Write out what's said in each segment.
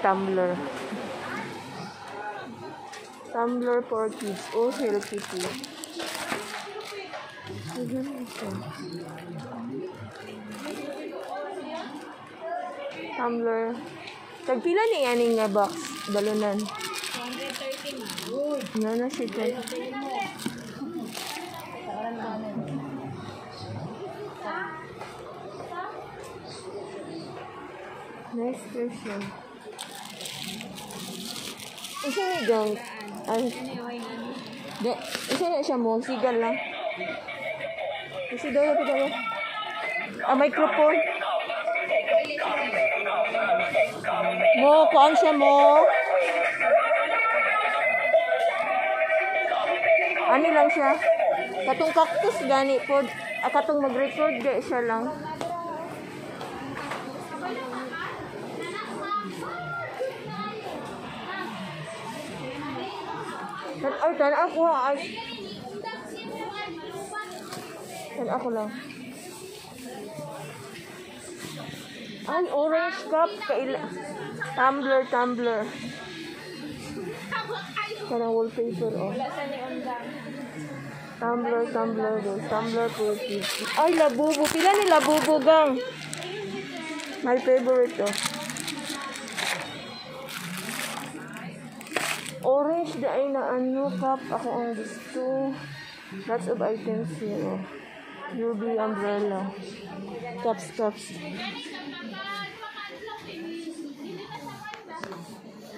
tumbler. Tumbler for kids. Oh, Hello Kitty. Tumbler. Tagpila ni aning nga box. Balunan. 130 na siya ito. Next question. Isa na gang. Isa na siya mo. Sigal lang. Kasi daw na pita mo. Microphone. Mo, kuan siya mo. Ano lang siya? Katong cactus gani po. Katong mag-record gaya siya lang. Ay, tan ako ha. Tan ako lang. Ay, orange cup. Tumbler. Kana wallpaper, oh. Tumbler do. Tumbler po. Ay, labubo. Pila ni labubo, gang. My favorite, oh. Orange da ay na ano cup. Ako ang gusto. Lots of items here, oh. UV umbrella. Cups.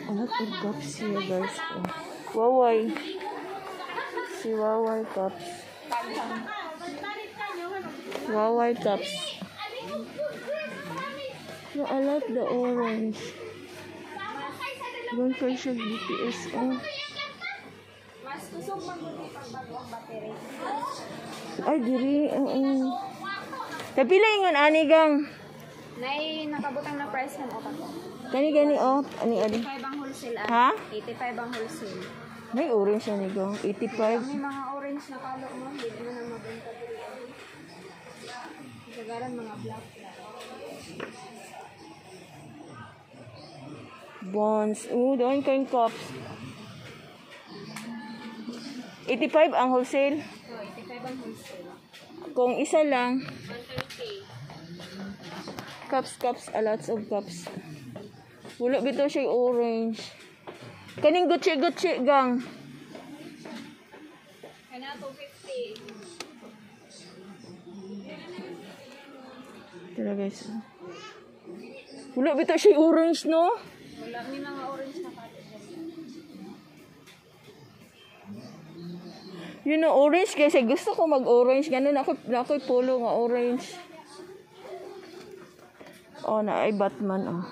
A lot of cups here, guys. Oh. Waway. Si Waway cups. Waway cups. No, I like the orange. One version BTS. Oh. Ay, diri. Kapila ingon ani gang. Nay nakabutang na price man opa ko. Gani oh, ani. 85 ang wholesale. Ha? 85 ang wholesale. May orange ani gang. 85. May mga orange na kalo mo, hindi mo na mabenta diri. Sagaran mga black. Bonds. Doon kayong cups. 85 ang wholesale. So, 85 ang wholesale. Kung isa lang. 130. Cups. A lots of cups. Wala bito siya orange. Kaning Gucci gang. Kana 250. Tara guys. Wala bito siya orange, no? Wala may mga orange na kato. You know, orange kasi gusto ko mag-orange. Ganun ako polo nga orange. Oh, na ay Batman, oh.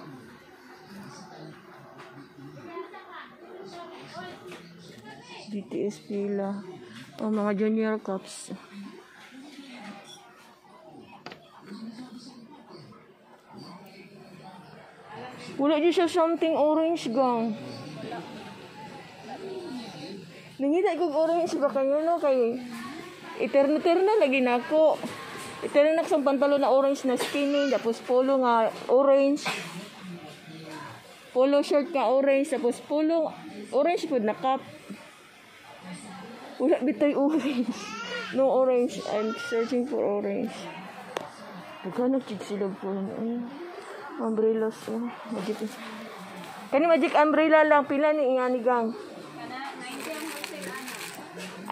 BTS pila. Oh, mga junior cups. Wala dyan siya something orange, gang. Nangita kong orange ba kayo, no? Kay Eterno lagi na ako. Eterno na sa pantalon na orange na skinny. Tapos polo nga orange. Polo shirt nga orange. Tapos polo orange po na cup. Wala bitay orange. No orange. I'm searching for orange. Baka nagkiksilog po. Umbrellas. Magic. Kani magic umbrella lang. Pila ni ingani gang. Kana 90 ang wholesale ana.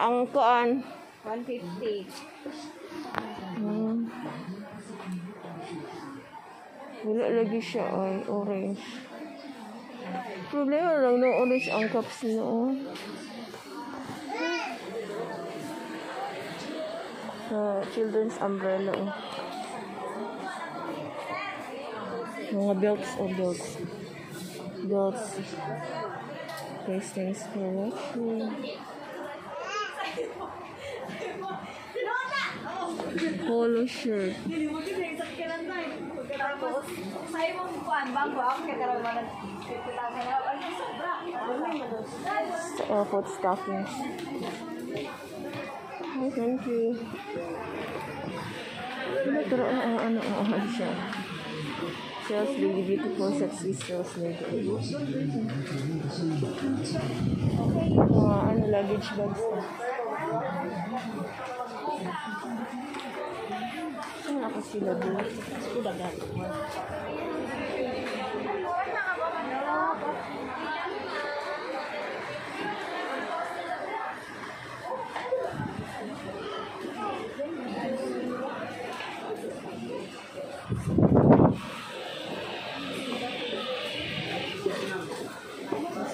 Ang kuan 150. Wala lagi siya ay orange. Problema lang no orange ang cups noon. Children's umbrella. Oh. Mga belts. Guys, thanks for watching. Polo shirt. Airport stockings. Oh, thank you. Ano siya? Sales Lady Beautiful Sexy Sales Lady. Ano, luggage bags na. Saan ako sila doon? Sila dati.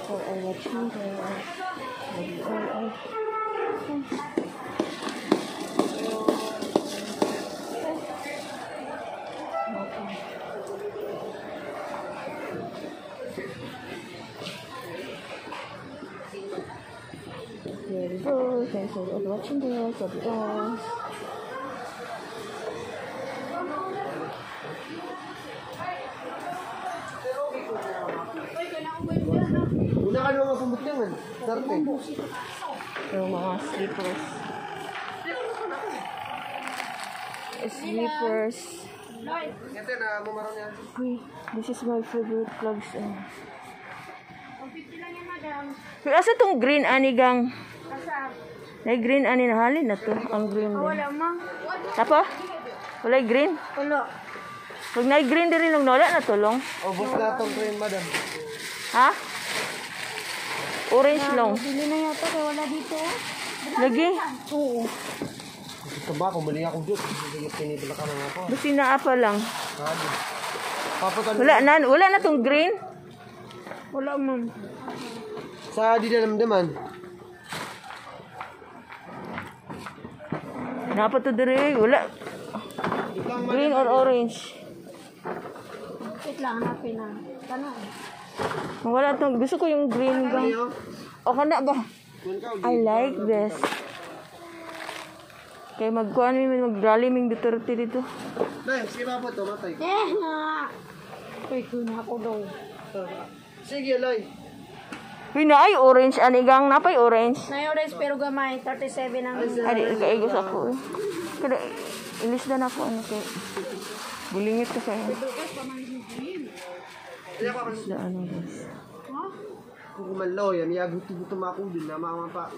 For our children, here we go. Thanks for watching this. Love you guys. Una ka naman pumutlingan. Darte. So, mga slippers. Slippers. Ito na mumarang yan. Uy, this is my favorite clothes. 50 lang yan, madam. Uy, asa tong green anigang? Asa? May green ani na halin na to. Ang green din. Wala ma. Apa? Wala green? Wala. Pag na-green din rin nung wala na tulong. Obos na itong train, madam. Ha? Orange long. Bili na yata kaya wala dito. Lagi? Oo. Ito ba, kung mali ako dito, sige, pinipila ka mga ako. Basta na apa lang. Sabi. Paputan Wala na tong green. Wala ma'am. sa di dalamdaman. Napa to dire? Wala. Green or orange? Wait lang, hanapin na. Tanong. Wala tong. Gusto ko yung green gang. O kana ba? I like this. Kaya magkuhan mag-rally ming Duterte dito. Nay, sige pa po, tumatay. Nga! Wait, na ako daw. Sige, Loy. Uy na ay orange anigang napay orange. Na-orange pero gamay. 37 ang... Adi kaigos ako. Kada ilis na ako ano kay bulingit ka sa. Ilis na ano guys. Kung kumalo, yan, iyaguti-gutom ako din na mga pa,